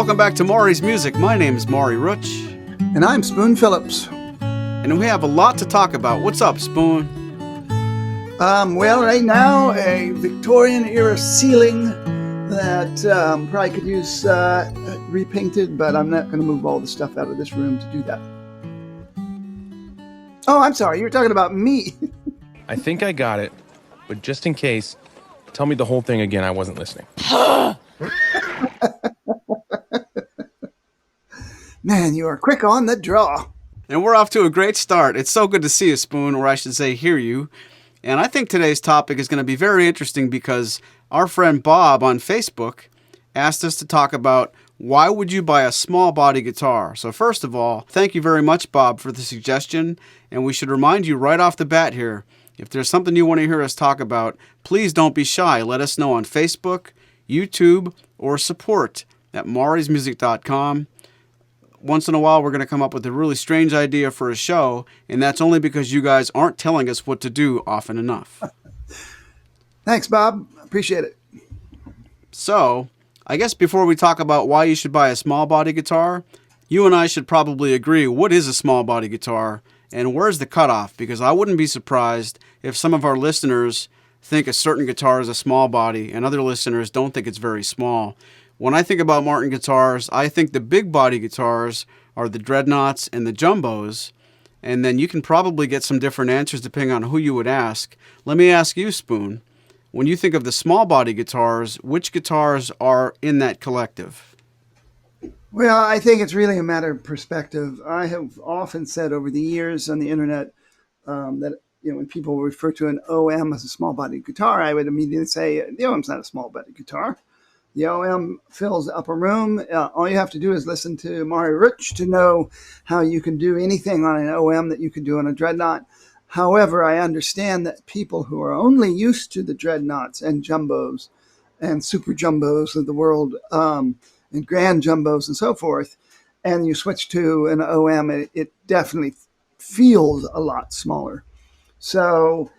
Welcome back to Maury's Music. My name is Maury Rutch. And I'm Spoon Phillips. And we have a lot to talk about. What's up, Spoon? Well, right now, a Victorian-era ceiling that probably could use repainted, but I'm not going to move all the stuff out of this room to do that. Oh, I'm sorry. You're talking about me. I think I got it, but just in case, tell me the whole thing again. I wasn't listening. Man, you are quick on the draw. And we're off to a great start. It's so good to see you, Spoon, or I should say hear you. And I think today's topic is going to be very interesting because our friend Bob on Facebook asked us to talk about why would you buy a small body guitar. So first of all, thank you very much, Bob, for the suggestion. And we should remind you right off the bat here, if there's something you want to hear us talk about, please don't be shy. Let us know on Facebook, YouTube, or support at maurysmusic.com. Once in a while, we're going to come up with a really strange idea for a show, and that's only because you guys aren't telling us what to do often enough. Thanks, Bob. Appreciate it. So, I guess before we talk about why you should buy a small body guitar, you and I should probably agree what is a small body guitar and where's the cutoff, because I wouldn't be surprised if some of our listeners think a certain guitar is a small body and other listeners don't think it's very small. When I think about Martin guitars, I think the big body guitars are the dreadnoughts and the jumbos, and then you can probably get some different answers depending on who you would ask. Let me ask you, Spoon, when you think of the small body guitars, which guitars are in that collective? Well, I think it's really a matter of perspective. I have often said over the years on the internet that when people refer to an OM as a small body guitar, I would immediately say the OM's not a small body guitar. The OM fills the upper room. All you have to do is listen to Maury Rutch to know how you can do anything on an OM that you could do on a dreadnought. However, I understand that people who are only used to the dreadnoughts and jumbos and super jumbos of the world and grand jumbos and so forth, and you switch to an OM, it definitely feels a lot smaller. So,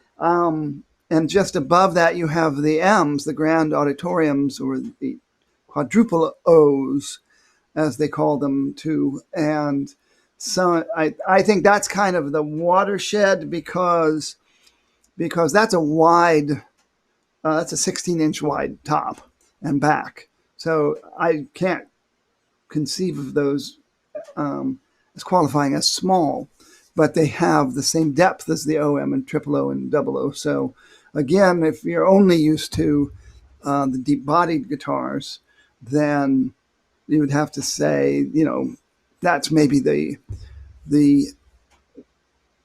and just above that, you have the M's, the grand auditoriums, or the quadruple O's, as they call them, too. And so I think that's kind of the watershed because that's a wide, that's a 16-inch wide top and back. So I can't conceive of those as qualifying as small, but they have the same depth as the OM and triple O and double O. So again, if you're only used to the deep-bodied guitars, then you would have to say, that's maybe the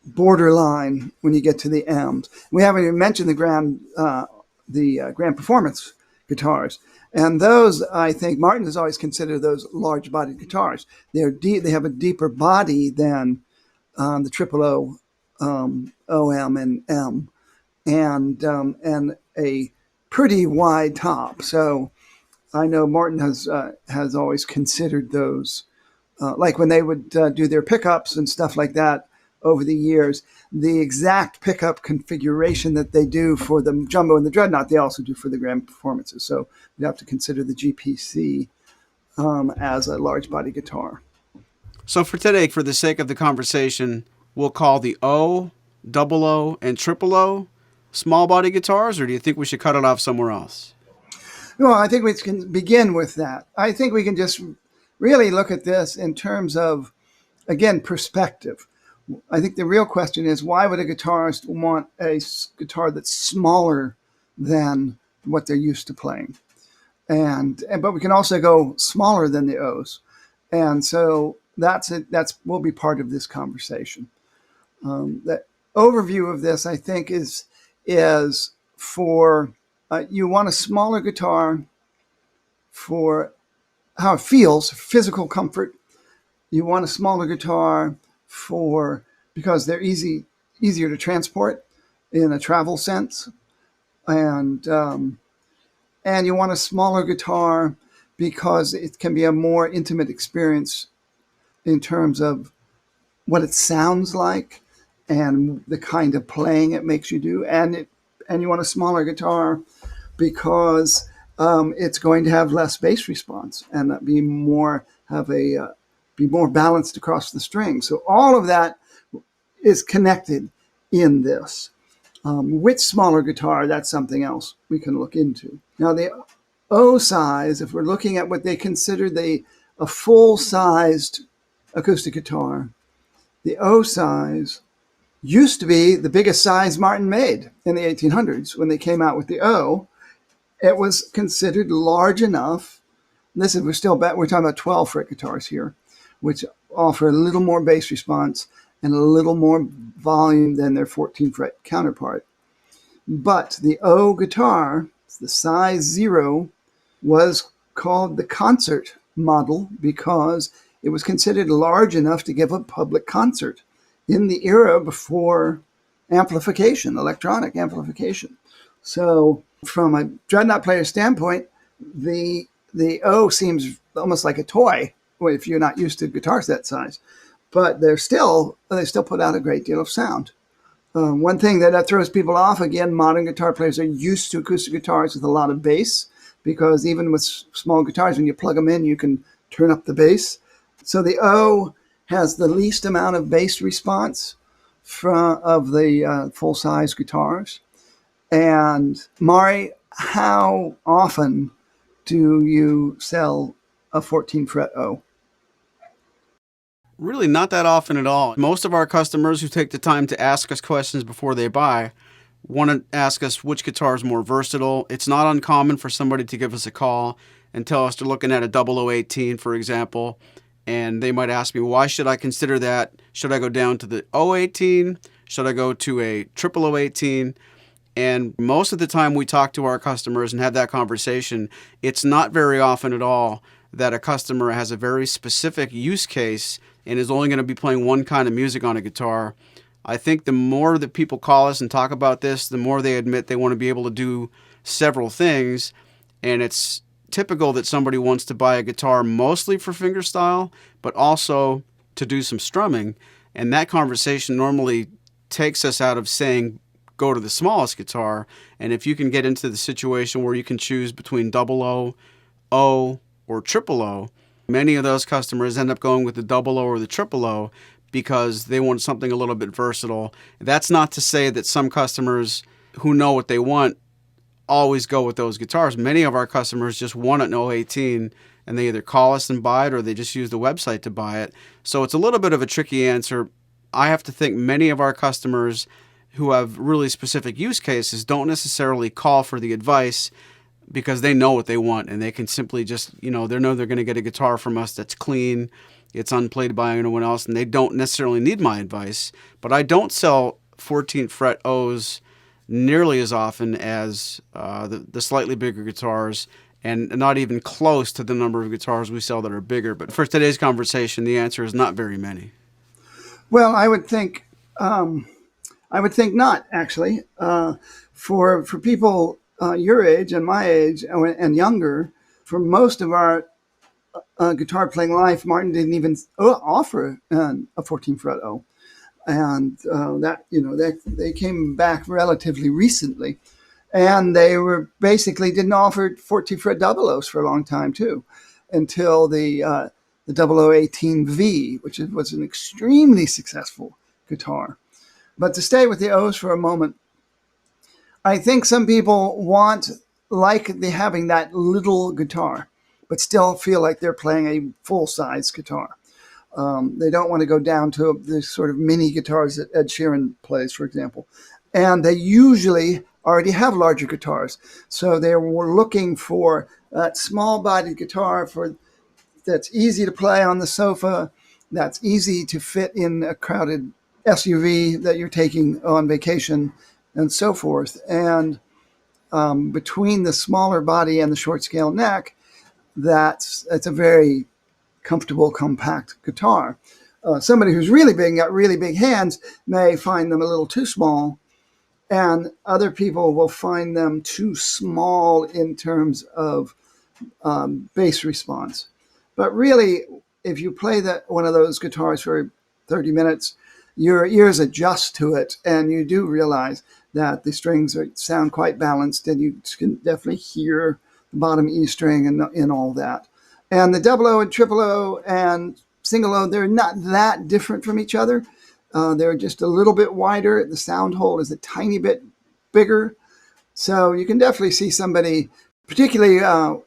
borderline when you get to the M's. We haven't even mentioned the grand performance guitars, and those, I think Martin has always considered those large-bodied guitars. They have a deeper body than the triple O, OM, and M, and a pretty wide top. So I know Martin has always considered those, like when they would do their pickups and stuff like that over the years, the exact pickup configuration that they do for the jumbo and the dreadnought, they also do for the grand performances. So you have to consider the GPC as a large body guitar. So for today, for the sake of the conversation, we'll call the O, double O, and triple O small body guitars, or do you think we should cut it off somewhere else? Well, I think we can begin with that. I think we can just really look at this in terms of, again, perspective. I think the real question is, why would a guitarist want a guitar that's smaller than what they're used to playing? But we can also go smaller than the O's. And so that's will be part of this conversation. The overview of this, I think, is for you want a smaller guitar for how it feels, physical comfort. You want a smaller guitar because they're easier to transport in a travel sense, and you want a smaller guitar because it can be a more intimate experience in terms of what it sounds like and the kind of playing it makes you do, and you want a smaller guitar because it's going to have less bass response and be more balanced across the string. So all of that is connected in this. Which smaller guitar, that's something else we can look into. Now the O size, if we're looking at what they consider a full-sized acoustic guitar, the O size used to be the biggest size Martin made in the 1800s when they came out with the O. It was considered large enough. We're talking about 12 fret guitars here, which offer a little more bass response and a little more volume than their 14 fret counterpart. But the O guitar, the size 0, was called the concert model because it was considered large enough to give a public concert in the era before amplification, electronic amplification. So from a dreadnought player standpoint, the O seems almost like a toy if you're not used to guitars that size. But they still put out a great deal of sound. One thing that throws people off, again, modern guitar players are used to acoustic guitars with a lot of bass, because even with small guitars, when you plug them in, you can turn up the bass. So the O has the least amount of bass response of the full-size guitars. And Maury, how often do you sell a 14-fret O? Really, not that often at all. Most of our customers who take the time to ask us questions before they buy want to ask us which guitar is more versatile. It's not uncommon for somebody to give us a call and tell us they're looking at a 0018, for example, and they might ask me, why should I consider that? Should I go down to the 018? Should I go to a 0018? And most of the time we talk to our customers and have that conversation, it's not very often at all that a customer has a very specific use case and is only going to be playing one kind of music on a guitar. I think the more that people call us and talk about this, the more they admit they want to be able to do several things. And it's typical that somebody wants to buy a guitar mostly for fingerstyle, but also to do some strumming. And that conversation normally takes us out of saying, go to the smallest guitar. And if you can get into the situation where you can choose between 00, O, or 000, many of those customers end up going with the 00 or the 000 because they want something a little bit versatile. That's not to say that some customers who know what they want always go with those guitars. Many of our customers just want an 018 and they either call us and buy it or they just use the website to buy it. So it's a little bit of a tricky answer. I have to think many of our customers who have really specific use cases don't necessarily call for the advice because they know what they want and they can simply just, they know they're going to get a guitar from us that's clean, it's unplayed by anyone else, and they don't necessarily need my advice. But I don't sell 14th fret O's nearly as often as the slightly bigger guitars, and not even close to the number of guitars we sell that are bigger. But for today's conversation, the answer is not very many. Well, I would think not, actually. For people your age and my age and younger, for most of our guitar playing life, Martin didn't even offer a 14 fret O, and they came back relatively recently, and they were basically didn't offer 14 fret double O's for a long time too, until the 0018V, which was an extremely successful guitar. But to stay with the O's for a moment, I think some people like having that little guitar, but still feel like they're playing a full-size guitar. They don't want to go down to the sort of mini guitars that Ed Sheeran plays, for example. And they usually already have larger guitars. So they're looking for that small-bodied guitar that's easy to play on the sofa, that's easy to fit in a crowded SUV that you're taking on vacation, and so forth. And between the smaller body and the short scale neck, it's a very comfortable, compact guitar. Somebody who's really big, got really big hands, may find them a little too small, and other people will find them too small in terms of bass response. But really, if you play one of those guitars for 30 minutes, your ears adjust to it, and you do realize that the strings sound quite balanced, and you can definitely hear bottom E string and all that. And the double O and triple O and single O, they're not that different from each other. They're just a little bit wider. The sound hole is a tiny bit bigger. So you can definitely see somebody, particularly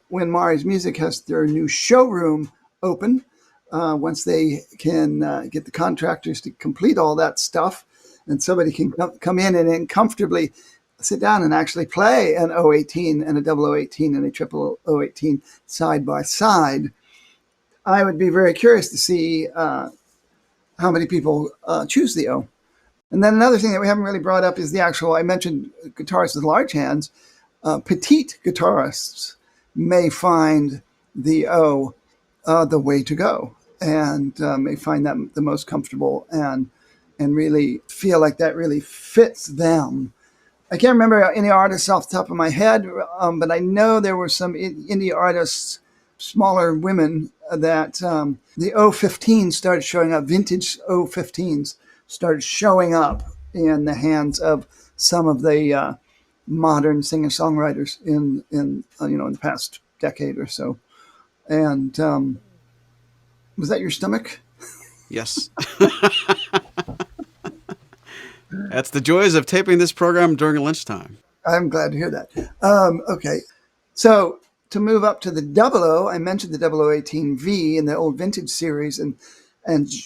when Maury's Music has their new showroom open, once they can get the contractors to complete all that stuff, and somebody can come in and comfortably sit down and actually play an 018 and a double 018 and a triple 018 side by side. I would be very curious to see how many people choose the O. And then another thing that we haven't really brought up is the actual, I mentioned guitarists with large hands. Petite guitarists may find the O the way to go, and may find that the most comfortable and really feel like that really fits them. I can't remember any artists off the top of my head, but I know there were some indie artists, smaller women, that the 015 started showing up, vintage 015s started showing up in the hands of some of the modern singer-songwriters in the past decade or so. And was that your stomach? Yes. That's the joys of taping this program during lunchtime. I'm glad to hear that. Okay. So to move up to the double O, I mentioned the 0018V in the old vintage series, and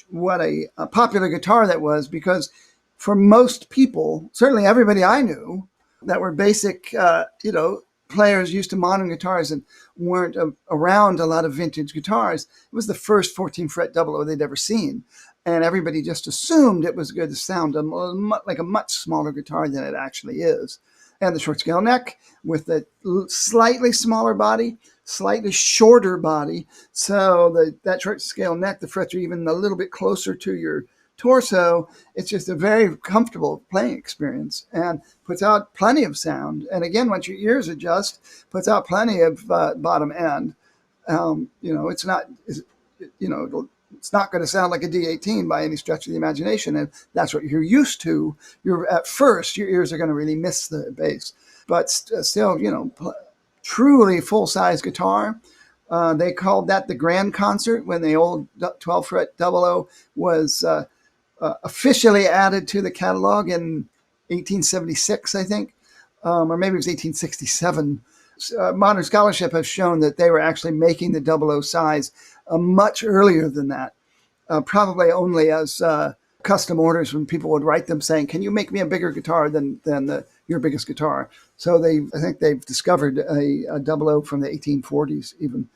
what a popular guitar that was, because for most people, certainly everybody I knew that were basic, players used to modern guitars and weren't around a lot of vintage guitars, it was the first 14 fret double O they'd ever seen. And everybody just assumed it was going to sound like a much smaller guitar than it actually is. And the short scale neck with the slightly smaller body, slightly shorter body. So that short scale neck, the frets are even a little bit closer to your torso. It's just a very comfortable playing experience and puts out plenty of sound. And again, once your ears adjust, puts out plenty of bottom end. It's not, it's not going to sound like a D18 by any stretch of the imagination. And that's what you're used to. At first, your ears are going to really miss the bass. But still, truly full-size guitar. They called that the Grand Concert when the old 12-fret double O was officially added to the catalog in 1876, I think, or maybe it was 1867. Modern scholarship has shown that they were actually making the double O size much earlier than that, probably only as custom orders when people would write them saying, "Can you make me a bigger guitar than your biggest guitar?" So I think they've discovered a double O from the 1840s, even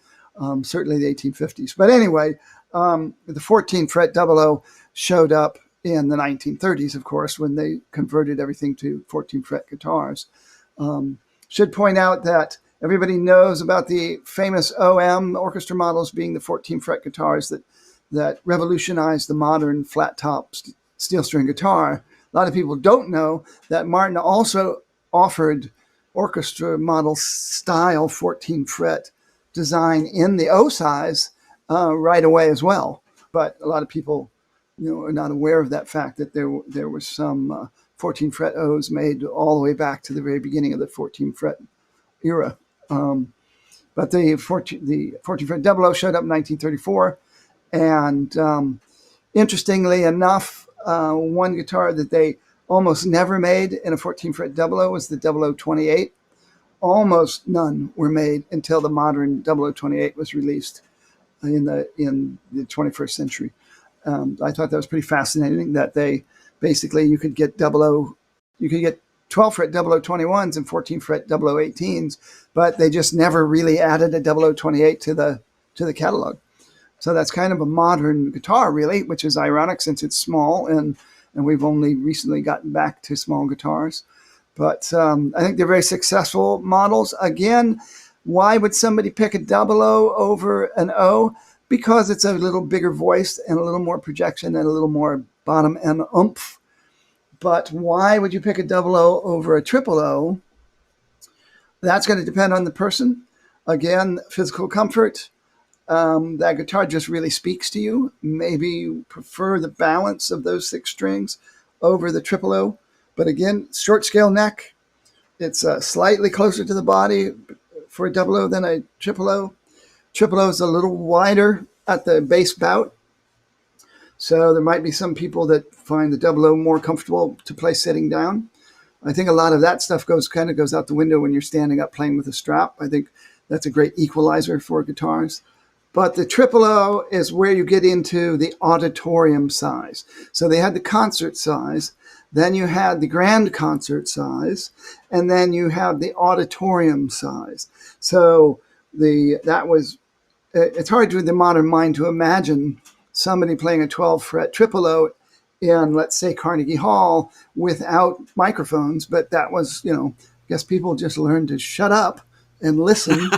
certainly the 1850s. But anyway, the 14 fret double O showed up in the 1930s, of course, when they converted everything to 14 fret guitars. Should point out that everybody knows about the famous OM orchestra models being the 14 fret guitars that revolutionized the modern flat top steel string guitar. A lot of people don't know that Martin also offered orchestra model style 14 fret design in the O size right away as well. But a lot of people are not aware of that fact, that there was some 14 fret O's made all the way back to the very beginning of the 14 fret era. But the 14 fret double O showed up in 1934. And interestingly enough, one guitar that they almost never made in a 14 fret double O was the 0028. Almost none were made until the modern 0028 was released in the 21st century. I thought that was pretty fascinating that they basically, you could get 12 fret 0021s and 14 fret 0018s, but they just never really added a 0028 to the catalog. So that's kind of a modern guitar, really, which is ironic since it's small, and we've only recently gotten back to small guitars. But I think they're very successful models. Again, why would somebody pick a double O over an O? Because it's a little bigger voice and a little more projection and a little more bottom end oomph. But why would you pick a double O over a triple O? That's going to depend on the person. Again, physical comfort. That guitar just really speaks to you. Maybe you prefer the balance of those 6 strings over the triple O. But again, short scale neck. It's slightly closer to the body, for a double O than a triple O. Triple O is a little wider at the bass bout. So there might be some people that find the double O more comfortable to play sitting down. I think a lot of that stuff goes out the window when you're standing up playing with a strap. I think that's a great equalizer for guitars. But the triple O is where you get into the auditorium size. So they had the concert size, then you had the grand concert size, and then you have the auditorium size. So it's hard to the modern mind to imagine somebody playing a 12 fret triple O in, let's say, Carnegie Hall without microphones. But that was, I guess people just learned to shut up and listen,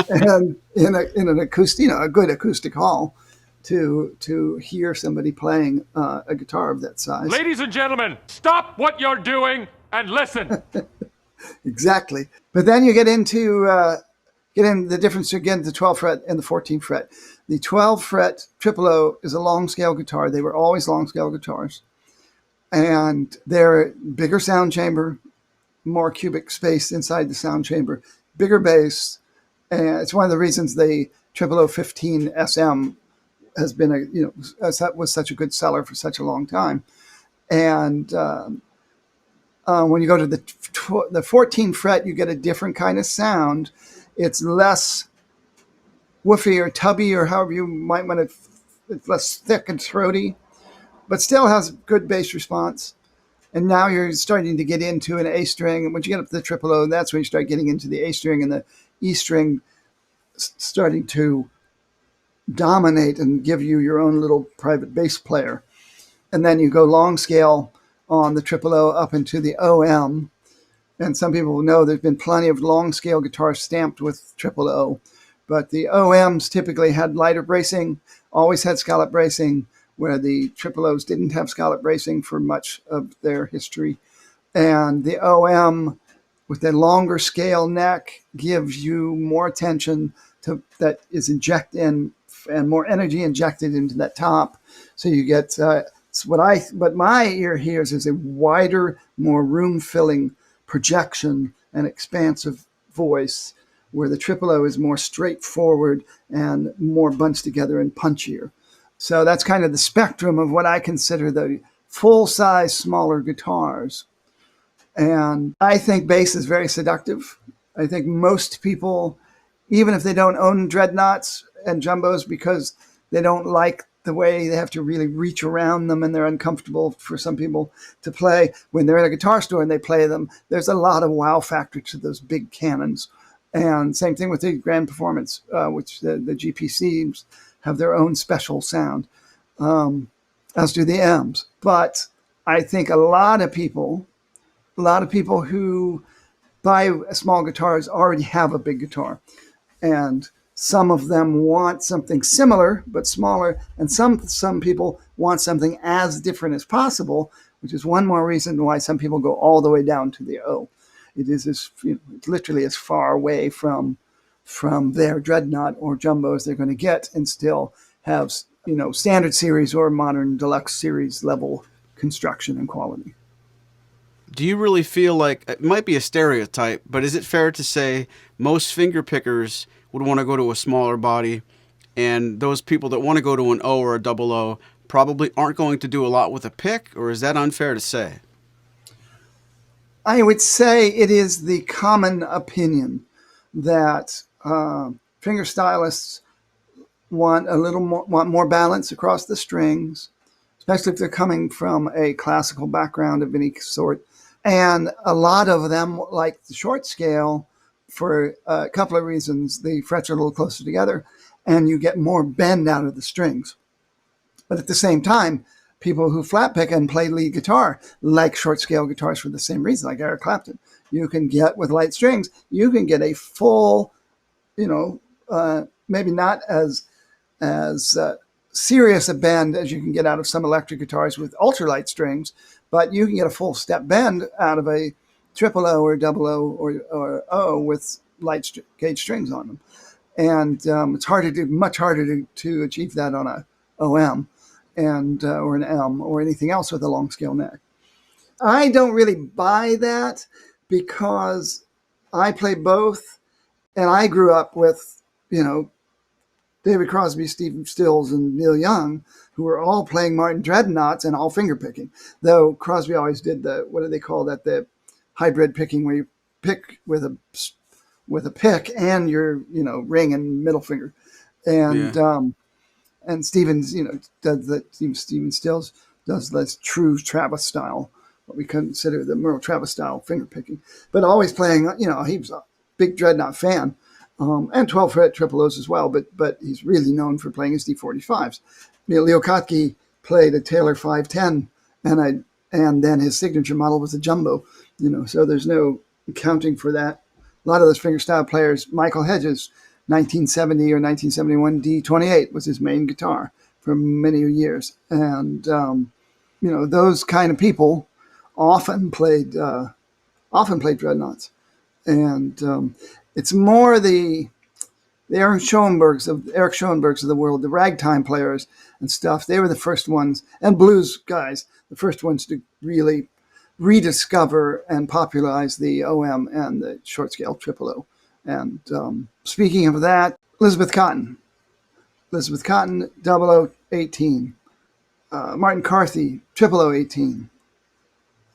and in an acoustic, a good acoustic hall, to hear somebody playing a guitar of that size. Ladies and gentlemen, stop what you're doing and listen. Exactly. But then you get into the difference again, the 12 fret and the 14 fret. The 12 fret triple O is a long scale guitar. They were always long scale guitars, and they're bigger sound chamber, more cubic space inside the sound chamber, bigger bass. And it's one of the reasons the 0015 SM has been was such a good seller for such a long time. And when you go to the 14 fret, you get a different kind of sound. It's less woofy or tubby, or however you might want to. It's less thick and throaty, but still has good bass response. And now you're starting to get into an A string. And once you get up to the triple O, that's when you start getting into the A string and the E string starting to dominate and give you your own little private bass player. And then you go long scale on the triple O up into the OM. And some people know there's been plenty of long scale guitars stamped with triple O, but the OMs typically had lighter bracing, always had scallop bracing, where the triple O's didn't have scallop bracing for much of their history. And the OM with the longer scale neck gives you more attention that is injected in, and more energy injected into that top. So you get what my ear hears is a wider, more room filling projection and expansive voice, where the triple O is more straightforward and more bunched together and punchier. So that's kind of the spectrum of what I consider the full-size, smaller guitars. And I think bass is very seductive. I think most people, even if they don't own dreadnoughts and jumbos because they don't like the way they have to really reach around them and they're uncomfortable for some people to play, when they're in a guitar store and they play them, there's a lot of wow factor to those big cannons. And same thing with the Grand Performance, which the GPCs have their own special sound, as do the M's. But I think a lot of people who buy small guitars already have a big guitar. And some of them want something similar but smaller, and some people want something as different as possible, which is one more reason why some people go all the way down to the O. It is it's literally as far away from their dreadnought or jumbo as they're going to get, and still have standard series or modern deluxe series level construction and quality. Do you really feel like, it might be a stereotype, but is it fair to say most finger pickers would want to go to a smaller body, and those people that want to go to an O or a double O probably aren't going to do a lot with a pick, or is that unfair to say? I would say it is the common opinion that finger stylists want more balance across the strings, especially if they're coming from a classical background of any sort. And a lot of them like the short scale for a couple of reasons. The frets are a little closer together and you get more bend out of the strings. But at the same time, people who flat pick and play lead guitar like short scale guitars for the same reason, like Eric Clapton. You can get, with light strings, you can get a full, maybe not as serious a bend as you can get out of some electric guitars with ultralight strings, but you can get a full step bend out of a triple O or double O or O with light gauge strings on them. And it's much harder to achieve that on a OM and or an M or anything else with a long scale neck. I don't really buy that because I play both, And I grew up with, David Crosby, Steve Stills, and Neil Young, who were all playing Martin dreadnoughts and all finger picking. Though Crosby always did what do they call that? The hybrid picking, where you pick with a pick and your, ring and middle finger. And Yeah. and Stevens, does that. Steven Stills does this true Travis style, what we consider the Merle Travis style finger picking, but always playing. He was a big dreadnought fan, and 12 fret triple O's as well. But he's really known for playing his D45s. Leo Kottke played a Taylor 510, and then his signature model was a jumbo. So there's no accounting for that. A lot of those fingerstyle players, Michael Hedges, 1970 or 1971 D28 was his main guitar for many years. And, those kind of people often played dreadnoughts. And it's more the Eric Schoenbergs of the world, the ragtime players and stuff. They were the first ones, and blues guys, the first ones to really rediscover and popularize the OM and the short scale triple O. And speaking of that, Elizabeth Cotton, 0018, Martin Carthy, 0018.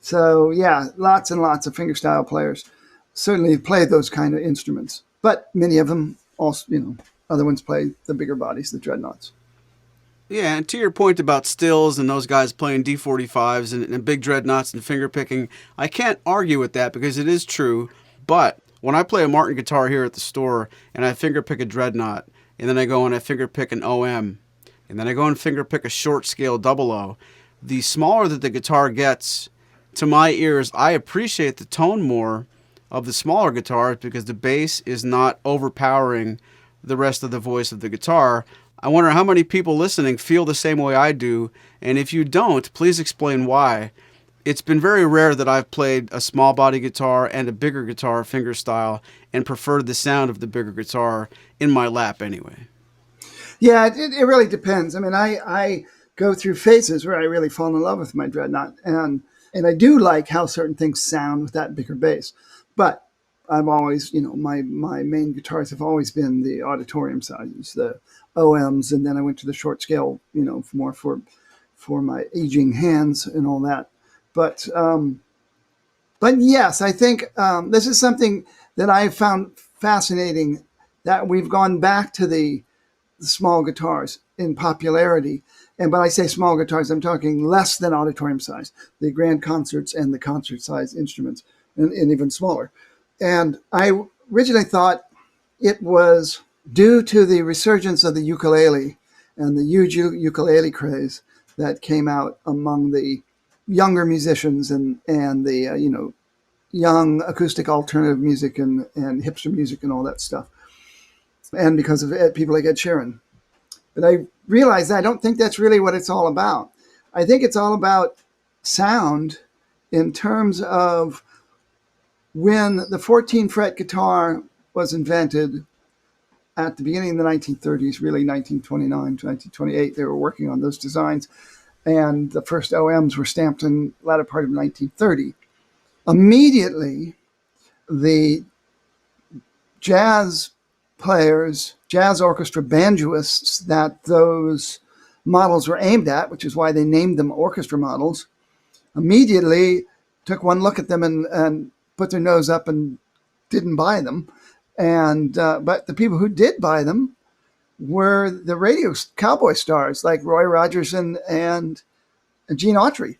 So yeah, lots and lots of fingerstyle players certainly play those kind of instruments, but many of them also, other ones play the bigger bodies, the dreadnoughts. Yeah, and to your point about Stills and those guys playing D45s and big dreadnoughts and finger picking, I can't argue with that because it is true. But when I play a Martin guitar here at the store and I finger pick a dreadnought, and then I go and I finger pick an OM, and then I go and finger pick a short scale double O, the smaller that the guitar gets, to my ears, I appreciate the tone more of the smaller guitars because the bass is not overpowering the rest of the voice of the guitar. I wonder how many people listening feel the same way I do, and if you don't, please explain why. It's been very rare that I've played a small body guitar and a bigger guitar fingerstyle and preferred the sound of the bigger guitar in my lap anyway. Yeah, it really depends. I mean, I go through phases where I really fall in love with my dreadnought, and I do like how certain things sound with that bigger bass. But I've always, my main guitars have always been the auditorium sizes, the OMs, and then I went to the short scale, more for my aging hands and all that. But yes, I think this is something that I found fascinating, that we've gone back to the small guitars in popularity. And when I say small guitars, I'm talking less than auditorium size, the grand concerts and the concert size instruments, and even smaller. And I originally thought it was due to the resurgence of the ukulele and the huge ukulele craze that came out among the younger musicians and the young acoustic alternative music and hipster music and all that stuff, and because of people like Ed Sheeran. But I realized I don't think that's really what it's all about. I think it's all about sound in terms of when the 14 fret guitar was invented at the beginning of the 1930s, really 1929 to 1928, they were working on those designs. And the first OMs were stamped in the latter part of 1930. Immediately, the jazz players, jazz orchestra banjoists that those models were aimed at, which is why they named them orchestra models, immediately took one look at them and put their nose up and didn't buy them. And but the people who did buy them were the radio cowboy stars like Roy Rogers and Gene Autry,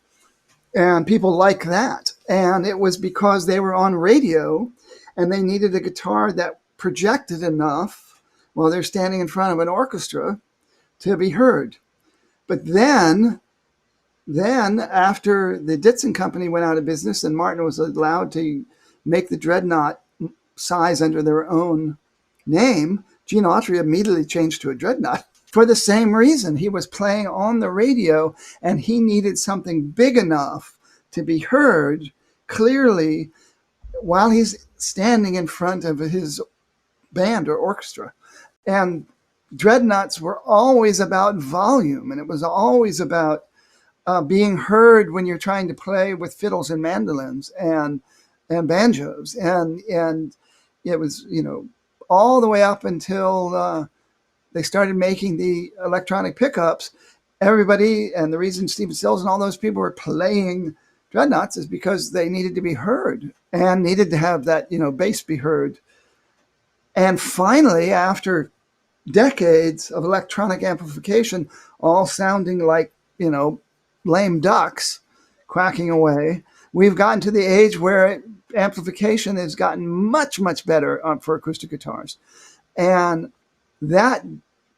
and people like that. And it was because they were on radio and they needed a guitar that projected enough while they're standing in front of an orchestra to be heard. But then after the Ditson Company went out of business and Martin was allowed to make the dreadnought size under their own name, Gene Autry immediately changed to a dreadnought for the same reason. He was playing on the radio and he needed something big enough to be heard clearly while he's standing in front of his band or orchestra. And dreadnoughts were always about volume, and it was always about being heard when you're trying to play with fiddles and mandolins and banjos. And it was, all the way up until they started making the electronic pickups. Everybody, and the reason Stephen Stills and all those people were playing dreadnoughts is because they needed to be heard and needed to have that, bass be heard. And finally, after decades of electronic amplification, all sounding like, lame ducks quacking away, we've gotten to the age where amplification has gotten much, much better for acoustic guitars. And that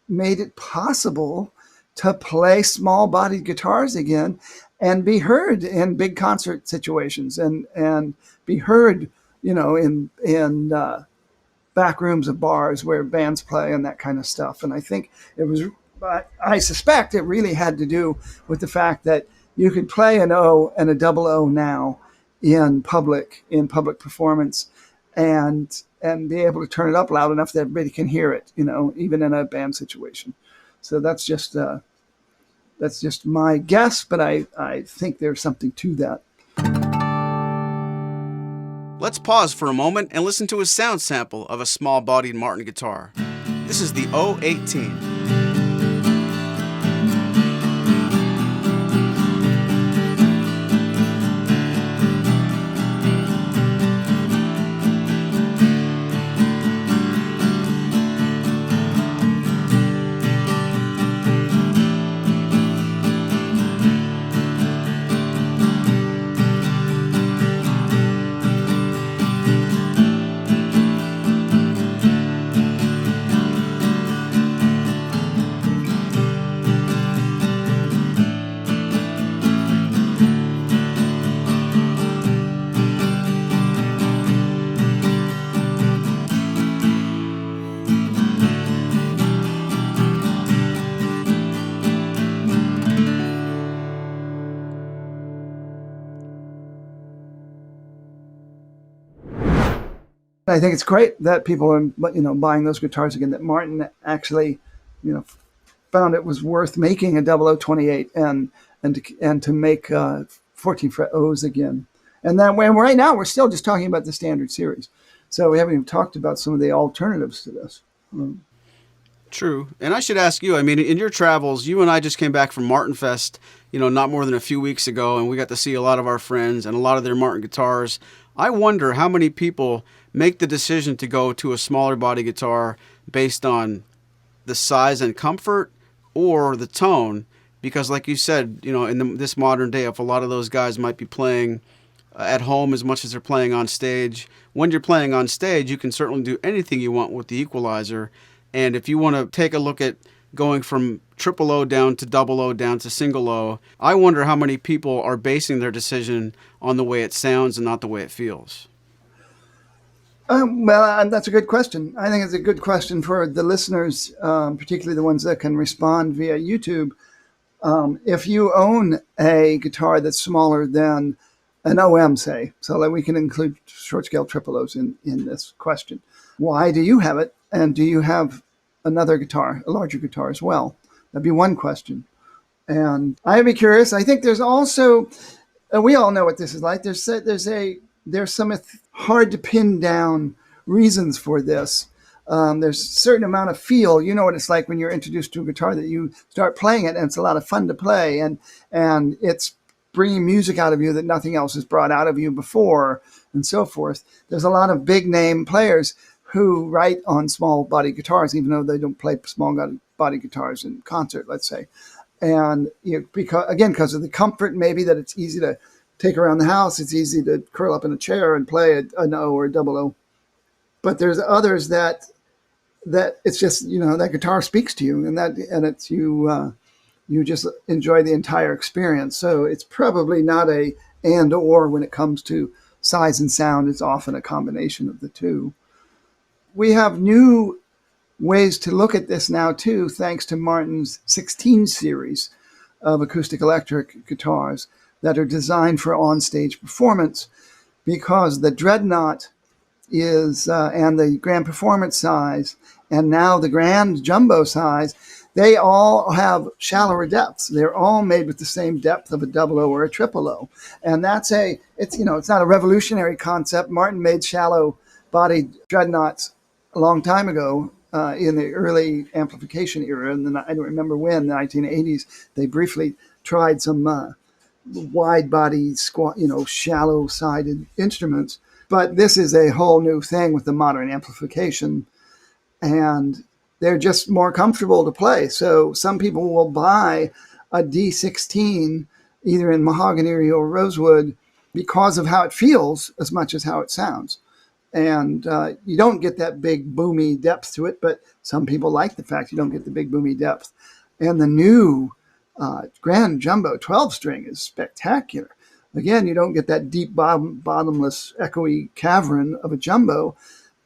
made it possible to play small-bodied guitars again and be heard in big concert situations and be heard, in back rooms of bars where bands play and that kind of stuff. And I think I suspect it really had to do with the fact that you could play an O and a double O now in public performance and be able to turn it up loud enough that everybody can hear it, even in a band situation. So that's just my guess, but I think there's something to that. Let's pause for a moment and listen to a sound sample of a small-bodied Martin guitar. This is the O18. I think it's great that people are, buying those guitars again, that Martin actually, found it was worth making a 0028 and to make 14 fret O's again. And then right now we're still just talking about the standard series. So we haven't even talked about some of the alternatives to this. True. And I should ask you, in your travels, you and I just came back from Martin Fest, not more than a few weeks ago, and we got to see a lot of our friends and a lot of their Martin guitars. I wonder how many people make the decision to go to a smaller body guitar based on the size and comfort or the tone, because like you said, in this modern day, if a lot of those guys might be playing at home as much as they're playing on stage, when you're playing on stage, you can certainly do anything you want with the equalizer. And if you want to take a look at going from triple O down to double O down to single O, I wonder how many people are basing their decision on the way it sounds and not the way it feels. Well, that's a good question. I think it's a good question for the listeners, particularly the ones that can respond via YouTube. If you own a guitar that's smaller than an OM, say, so that we can include short scale triple O's in this question, why do you have it? And do you have another guitar, a larger guitar as well? That'd be one question. And I'd be curious. I think there's also, we all know what this is like. There's some hard to pin down reasons for this. There's a certain amount of feel. You know what it's like when you're introduced to a guitar that you start playing it and it's a lot of fun to play and it's bringing music out of you that nothing else has brought out of you before and so forth. There's a lot of big name players who write on small body guitars, even though they don't play small body guitars in concert, let's say. And because of the comfort, maybe that it's easy to take around the house. It's easy to curl up in a chair and play an O or a double O. But there's others that it's just, that guitar speaks to you and it's you just enjoy the entire experience. So it's probably not a and or when it comes to size and sound. It's often a combination of the two. We have new ways to look at this now too, thanks to Martin's 16 series of acoustic electric guitars that are designed for on-stage performance, because the Dreadnought is and the Grand Performance size and now the Grand Jumbo size, they all have shallower depths. They're all made with the same depth of a double O or a triple O. And it's not a revolutionary concept. Martin made shallow bodied dreadnoughts a long time ago, in the early amplification era, and then I don't remember when, the 1980s, they briefly tried some wide body, shallow sided instruments. But this is a whole new thing with the modern amplification, and they're just more comfortable to play. So some people will buy a D16, either in mahogany or rosewood, because of how it feels as much as how it sounds. And you don't get that big boomy depth to it, but some people like the fact you don't get the big boomy depth. And the new Grand Jumbo 12-string is spectacular. Again, you don't get that deep bottomless echoey cavern of a jumbo,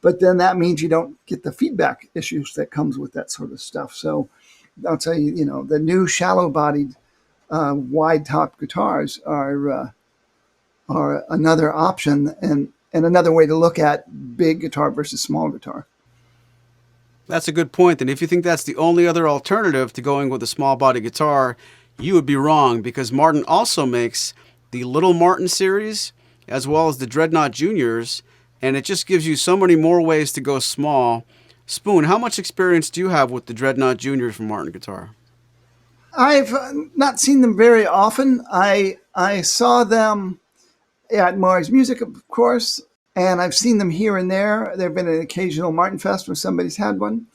but then that means you don't get the feedback issues that comes with that sort of stuff. So I'll tell you, the new shallow-bodied wide-top guitars are another option and another way to look at big guitar versus small guitar. That's a good point. And if you think that's the only other alternative to going with a small body guitar, you would be wrong, because Martin also makes the Little Martin series as well as the Dreadnought Juniors, and it just gives you so many more ways to go small. Spoon, how much experience do you have with the Dreadnought Juniors from Martin Guitar? I've not seen them very often. I saw them at Maury's Music, of course, and I've seen them here and there. There have been an occasional Martin Fest where somebody's had one.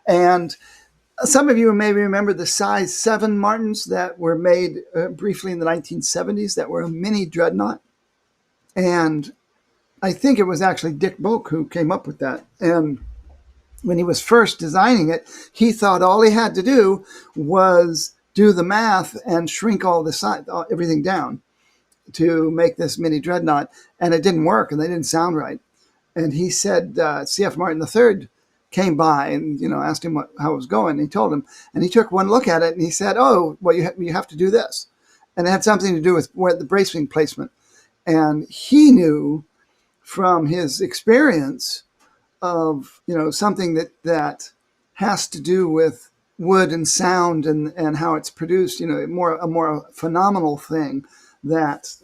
And some of you maybe remember the size 7 Martins that were made briefly in the 1970s that were a mini dreadnought. And I think it was actually Dick Bulk who came up with that. And when he was first designing it, he thought all he had to do was do the math and shrink all the everything down to make this mini dreadnought, and it didn't work, and they didn't sound right. And he said C.F. Martin III came by and asked him how it was going. And he told him, and he took one look at it, and he said, "Oh, well, you have to do this," and it had something to do with the bracing placement. And he knew from his experience of something that has to do with wood and sound and how it's produced, a more phenomenal thing that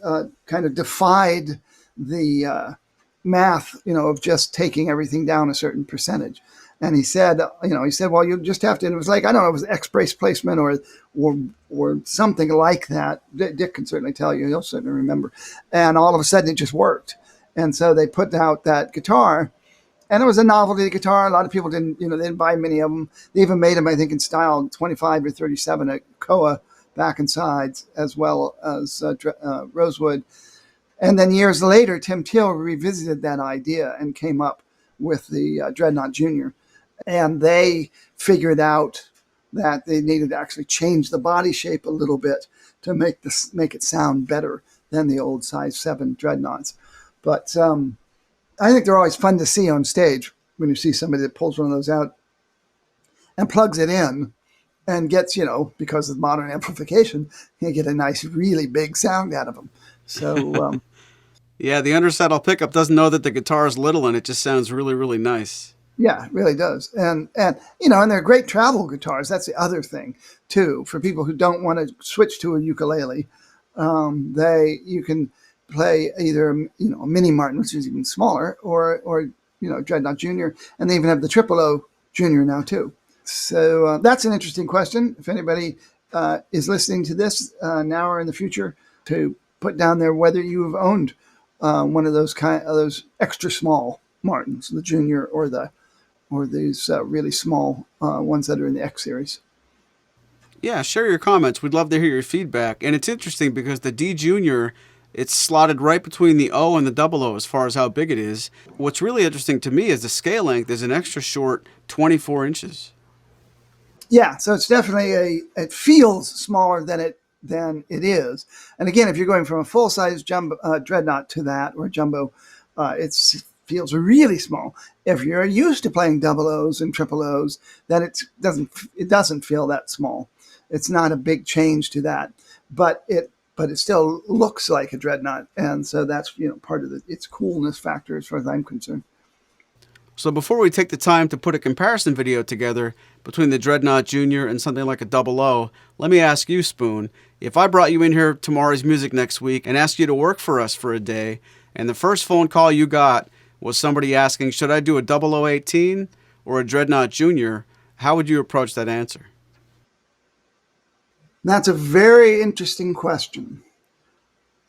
kind of defied the math, of just taking everything down a certain percentage. And he said, well, you just have to. And it was like, I don't know, it was X brace placement or something like that. Dick can certainly tell you; he'll certainly remember. And all of a sudden, it just worked. And so they put out that guitar, and it was a novelty guitar. A lot of people didn't buy many of them. They even made them, I think, in style 25 or 37 at Koa back and sides, as well as rosewood. And then years later, Tim Teal revisited that idea and came up with the Dreadnought Junior. And they figured out that they needed to actually change the body shape a little bit to make it sound better than the old size 7 Dreadnoughts. But I think they're always fun to see on stage when you see somebody that pulls one of those out and plugs it in and gets, because of modern amplification, you get a nice, really big sound out of them. So, yeah, the undersaddle pickup doesn't know that the guitar is little, and it just sounds really, really nice. Yeah, it really does. And they're great travel guitars. That's the other thing, too, for people who don't want to switch to a ukulele. You can play either, a mini Martin, which is even smaller, or Dreadnought Junior, and they even have the Triple O Junior now, too. So that's an interesting question. If anybody is listening to this now or in the future, to put down there whether you have owned one of those extra small Martins, the Junior or these really small ones that are in the X series. Yeah, share your comments. We'd love to hear your feedback. And it's interesting because the D Junior, it's slotted right between the O and the double O as far as how big it is. What's really interesting to me is the scale length is an extra short 24 inches. Yeah, so it's definitely it feels smaller than it is. And again, if you're going from a full-size jumbo dreadnought to that, or jumbo, it feels really small. If you're used to playing double O's and triple O's, then it doesn't feel that small. It's not a big change to that, but it still looks like a dreadnought, and so that's part of its coolness factor as far as I'm concerned. So before we take the time to put a comparison video together between the Dreadnought Junior and something like a double O, let me ask you, Spoon, if I brought you in here to Maury's Music next week and asked you to work for us for a day, and the first phone call you got was somebody asking, should I do a 0018 or a Dreadnought Junior? How would you approach that answer? That's a very interesting question.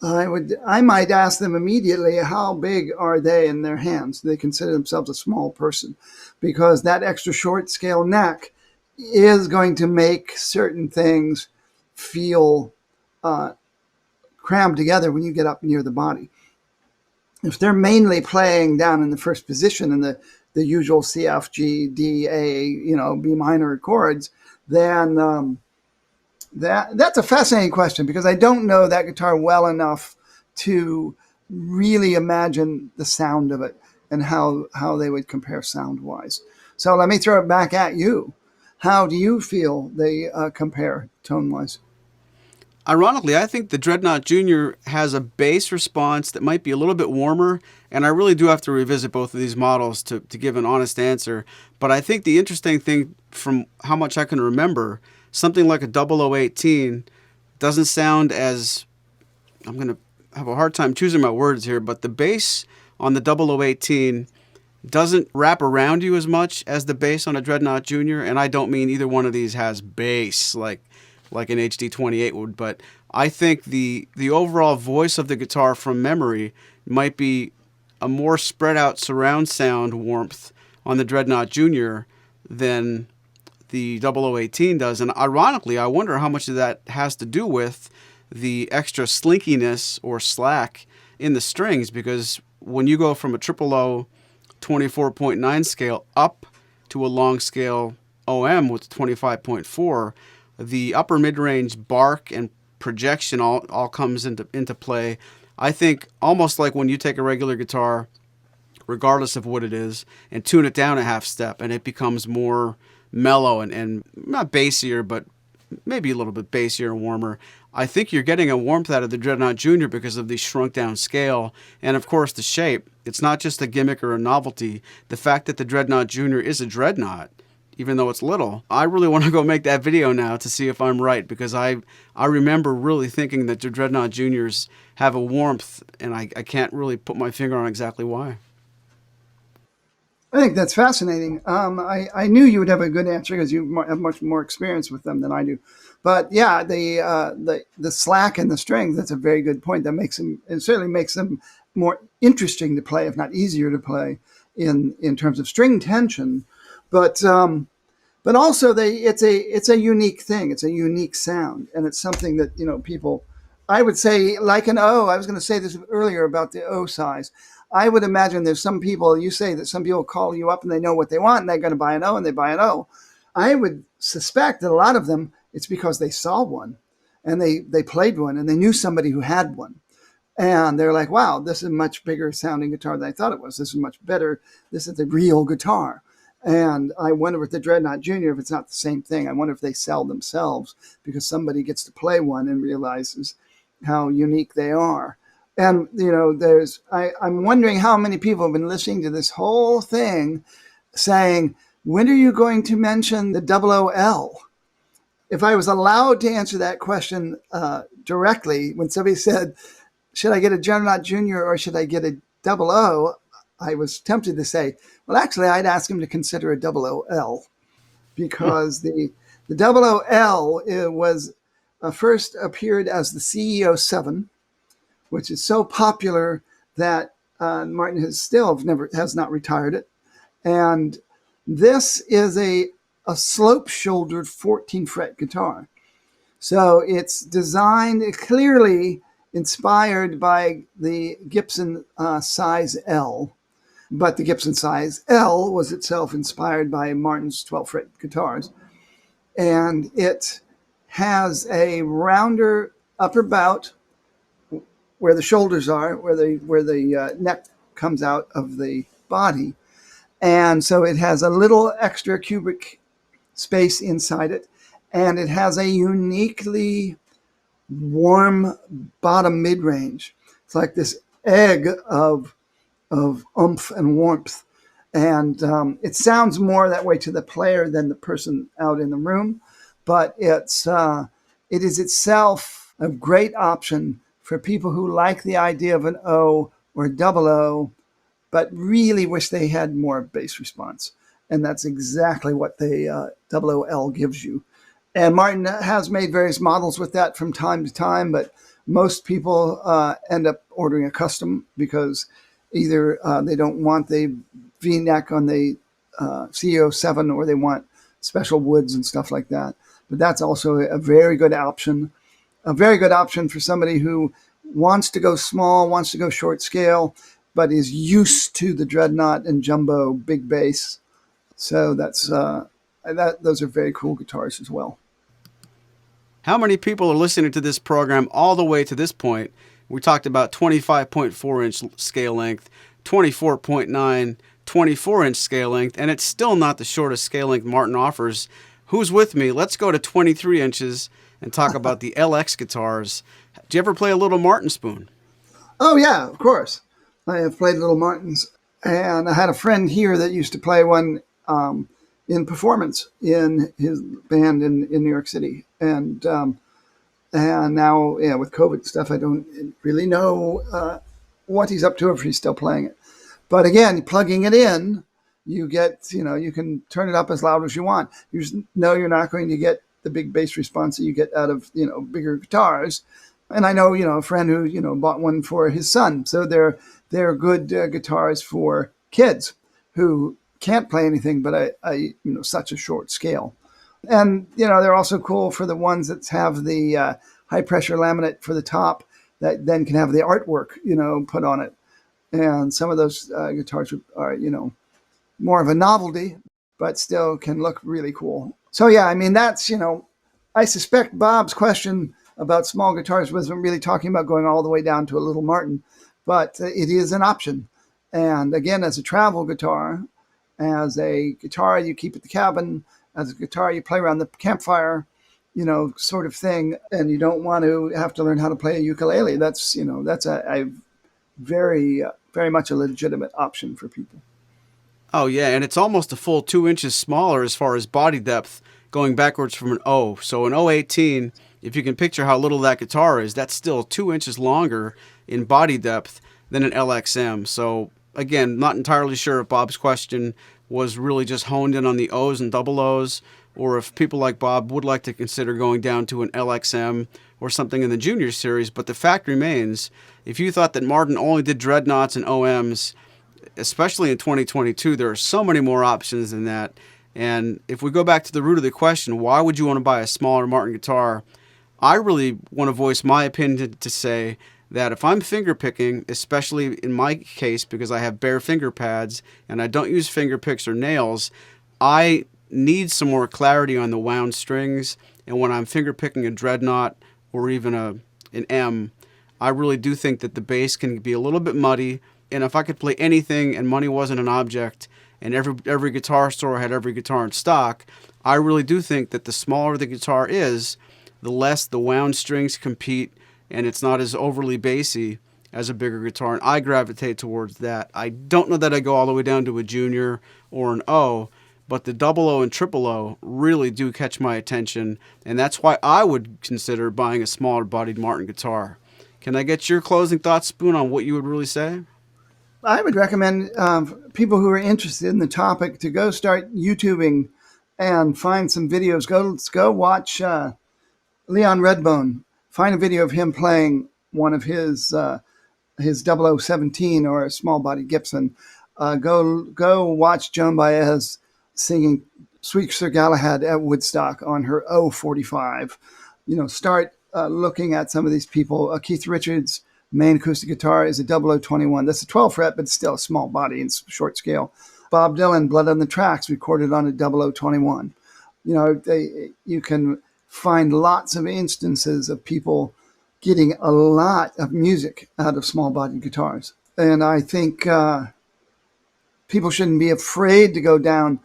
I might ask them immediately, how big are they in their hands? Do they consider themselves a small person? Because that extra short scale neck is going to make certain things feel crammed together when you get up near the body. If they're mainly playing down in the first position in the usual C, F, G, D, A, B minor chords, then that's a fascinating question, because I don't know that guitar well enough to really imagine the sound of it and how they would compare sound-wise. So let me throw it back at you. How do you feel they compare tone-wise? Ironically, I think the Dreadnought Junior has a bass response that might be a little bit warmer, and I really do have to revisit both of these models to give an honest answer. But I think the interesting thing, from how much I can remember, something like a 0018 doesn't sound as, I'm going to have a hard time choosing my words here, but the bass on the 0018 doesn't wrap around you as much as the bass on a Dreadnought Junior. And I don't mean either one of these has bass like an HD28 would, but I think the overall voice of the guitar from memory might be a more spread out surround sound warmth on the Dreadnought Junior than the 0018 does. And ironically, I wonder how much of that has to do with the extra slinkiness or slack in the strings, because when you go from a triple O 24.9 scale up to a long scale OM with 25.4, the upper mid-range bark and projection all comes into play. I think almost like when you take a regular guitar, regardless of what it is, and tune it down a half step, and it becomes more mellow and not bassier, but maybe a little bit bassier and warmer. I think you're getting a warmth out of the Dreadnought Junior because of the shrunk down scale, and of course the shape. It's not just a gimmick or a novelty. The fact that the Dreadnought Junior is a dreadnought, even though it's little. I really want to go make that video now to see if I'm right, because I remember really thinking that the Dreadnought Juniors have a warmth, and I can't really put my finger on exactly why. I think that's fascinating. I knew you would have a good answer because you have much more experience with them than I do. But yeah, the slack in the strings, that's a very good point. That makes them, it certainly makes them more interesting to play, if not easier to play in terms of string tension. But also it's a unique thing. It's a unique sound, and it's something that people. I would say like an O. I was going to say this earlier about the O size. I would imagine there's some people, you say that some people call you up and they know what they want and they're going to buy an O, and they buy an O. I would suspect that a lot of them, it's because they saw one and they played one and they knew somebody who had one. And they're like, wow, this is a much bigger sounding guitar than I thought it was. This is much better. This is the real guitar. And I wonder with the Dreadnought Junior if it's not the same thing. I wonder if they sell themselves because somebody gets to play one and realizes how unique they are. And, I'm wondering how many people have been listening to this whole thing saying, when are you going to mention the OOL? If I was allowed to answer that question directly, when somebody said, should I get a Dreadnought Junior or should I get a 00, I was tempted to say, well, actually, I'd ask him to consider a OOL, because the OOL was first appeared as the CEO 7, which is so popular that Martin has not retired it. And this is a slope-shouldered 14-fret guitar. So it's designed clearly inspired by the Gibson size L. But the Gibson size L was itself inspired by Martin's 12-fret guitars. And it has a rounder upper bout where the shoulders are, where the neck comes out of the body. And so it has a little extra cubic space inside it. And it has a uniquely warm bottom mid-range. It's like this egg of oomph and warmth. And it sounds more that way to the player than the person out in the room. But it is itself a great option for people who like the idea of an O or a 00 but really wish they had more bass response. And that's exactly what the OOL gives you. And Martin has made various models with that from time to time, but most people end up ordering a custom because either they don't want the V-neck on the CEO7 or they want special woods and stuff like that. But that's also a very good option. A very good option for somebody who wants to go small, wants to go short scale, but is used to the dreadnought and jumbo big bass. So those are very cool guitars as well. How many people are listening to this program all the way to this point? We talked about 25.4 inch scale length, 24.9, 24 inch scale length, and it's still not the shortest scale length Martin offers. Who's with me? Let's go to 23 inches and talk about the LX guitars. Do you ever play a little Martin Spoon? Oh, yeah, of course. I have played little Martins. And I had a friend here that used to play one in performance in his band in New York City. And now, with COVID stuff, I don't really know what he's up to, if he's still playing it. But again, plugging it in, you get, you can turn it up as loud as you want. You just know you're not going to get the big bass response that you get out of, bigger guitars. And I know, a friend who, bought one for his son. So they're good guitars for kids who can't play anything but such a short scale. And, they're also cool for the ones that have the high pressure laminate for the top that then can have the artwork, put on it. And some of those guitars are, more of a novelty, but still can look really cool. So, yeah, I mean, that's, I suspect Bob's question about small guitars wasn't really talking about going all the way down to a little Martin, but it is an option. And again, as a travel guitar, as a guitar you keep at the cabin, as a guitar you play around the campfire, sort of thing, and you don't want to have to learn how to play a ukulele. That's a very, very much a legitimate option for people. Oh, yeah, and it's almost a full 2 inches smaller as far as body depth, going backwards from an O. So an 018, if you can picture how little that guitar is, that's still 2 inches longer in body depth than an LXM. So again, not entirely sure if Bob's question was really just honed in on the O's and double O's, or if people like Bob would like to consider going down to an LXM or something in the junior series. But the fact remains, if you thought that Martin only did dreadnoughts and OMs, especially in 2022, there are so many more options than that. And if we go back to the root of the question, why would you want to buy a smaller Martin guitar? I really want to voice my opinion to say that if I'm finger picking, especially in my case because I have bare finger pads and I don't use finger picks or nails, I need some more clarity on the wound strings. And when I'm finger picking a dreadnought or even an M, I really do think that the bass can be a little bit muddy. And if I could play anything and money wasn't an object and every guitar store had every guitar in stock, I really do think that the smaller the guitar is, the less the wound strings compete and it's not as overly bassy as a bigger guitar. And I gravitate towards that. I don't know that I go all the way down to a junior or an O, but the double O and triple O really do catch my attention. And that's why I would consider buying a smaller bodied Martin guitar. Can I get your closing thoughts, Spoon, on what you would really say? I would recommend people who are interested in the topic to go start YouTubing and find some videos. Go watch Leon Redbone. Find a video of him playing one of his 0017 or a small body Gibson. Go watch Joan Baez singing Sweet Sir Galahad at Woodstock on her 045. Start looking at some of these people. Keith Richards' main acoustic guitar is a 0021. That's a 12 fret, but it's still a small body and short scale. Bob Dylan, Blood on the Tracks, recorded on a 0021. You can find lots of instances of people getting a lot of music out of small bodied guitars. And I think people shouldn't be afraid to go down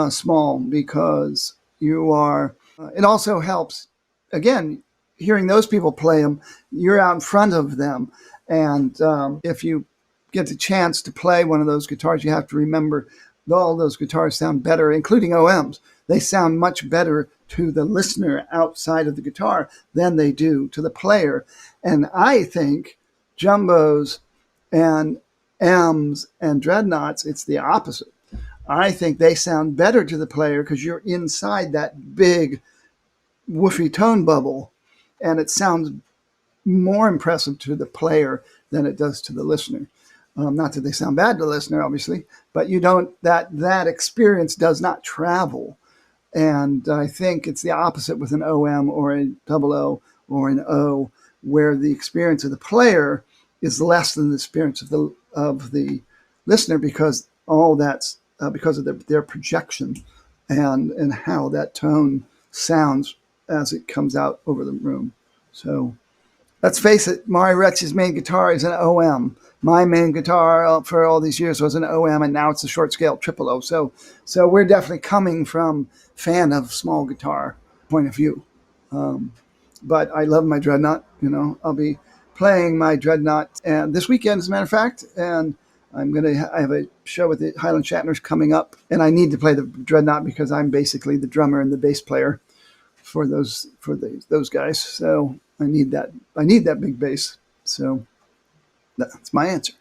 small because it also helps, again, hearing those people play them, you're out in front of them. And if you get the chance to play one of those guitars, you have to remember all those guitars sound better, including OMs. They sound much better to the listener outside of the guitar than they do to the player. And I think jumbos and M's and dreadnoughts, it's the opposite. I think they sound better to the player because you're inside that big woofy tone bubble, and it sounds more impressive to the player than it does to the listener. Not that they sound bad to the listener, obviously, but you don't, that experience does not travel. And I think it's the opposite with an OM or a double O or an O, where the experience of the player is less than the experience of the listener, because all that's because of their projection and how that tone sounds as it comes out over the room. So let's face it, Maury Rutch's main guitar is an OM. My main guitar for all these years was an OM, and now it's a short scale triple O. So we're definitely coming from fan of small guitar point of view. But I love my dreadnought. I'll be playing my dreadnought and this weekend, as a matter of fact, and I have a show with the Highland Shatners coming up, and I need to play the dreadnought because I'm basically the drummer and the bass player for those guys. So I need that big bass. So that's my answer.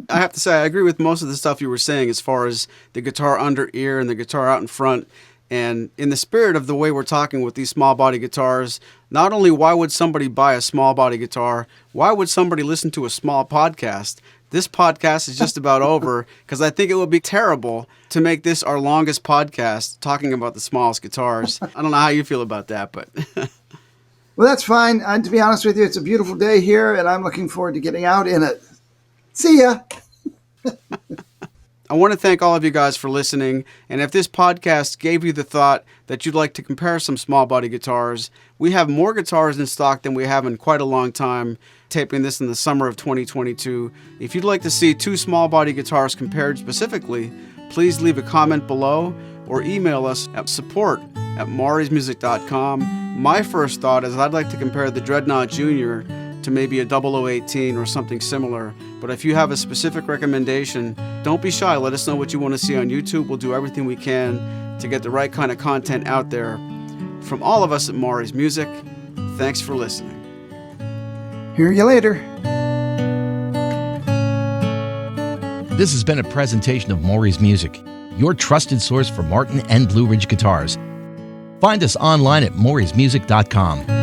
I have to say, I agree with most of the stuff you were saying as far as the guitar under ear and the guitar out in front. And in the spirit of the way we're talking with these small body guitars, not only why would somebody buy a small body guitar, why would somebody listen to a small podcast? This podcast is just about over, because I think it would be terrible to make this our longest podcast talking about the smallest guitars. I don't know how you feel about that, but... Well, that's fine. And to be honest with you, it's a beautiful day here, and I'm looking forward to getting out in it. See ya! I want to thank all of you guys for listening, and if this podcast gave you the thought that you'd like to compare some small body guitars, we have more guitars in stock than we have in quite a long time, taping this in the summer of 2022. If you'd like to see two small body guitars compared specifically, please leave a comment below or email us at support@maurysmusic.com. My first thought is I'd like to compare the Dreadnought Junior to maybe a 0018 or something similar. But if you have a specific recommendation, don't be shy. Let us know what you want to see on YouTube. We'll do everything we can to get the right kind of content out there. From all of us at Maury's Music, thanks for listening. Hear you later. This has been a presentation of Maury's Music, your trusted source for Martin and Blue Ridge guitars. Find us online at maurysmusic.com.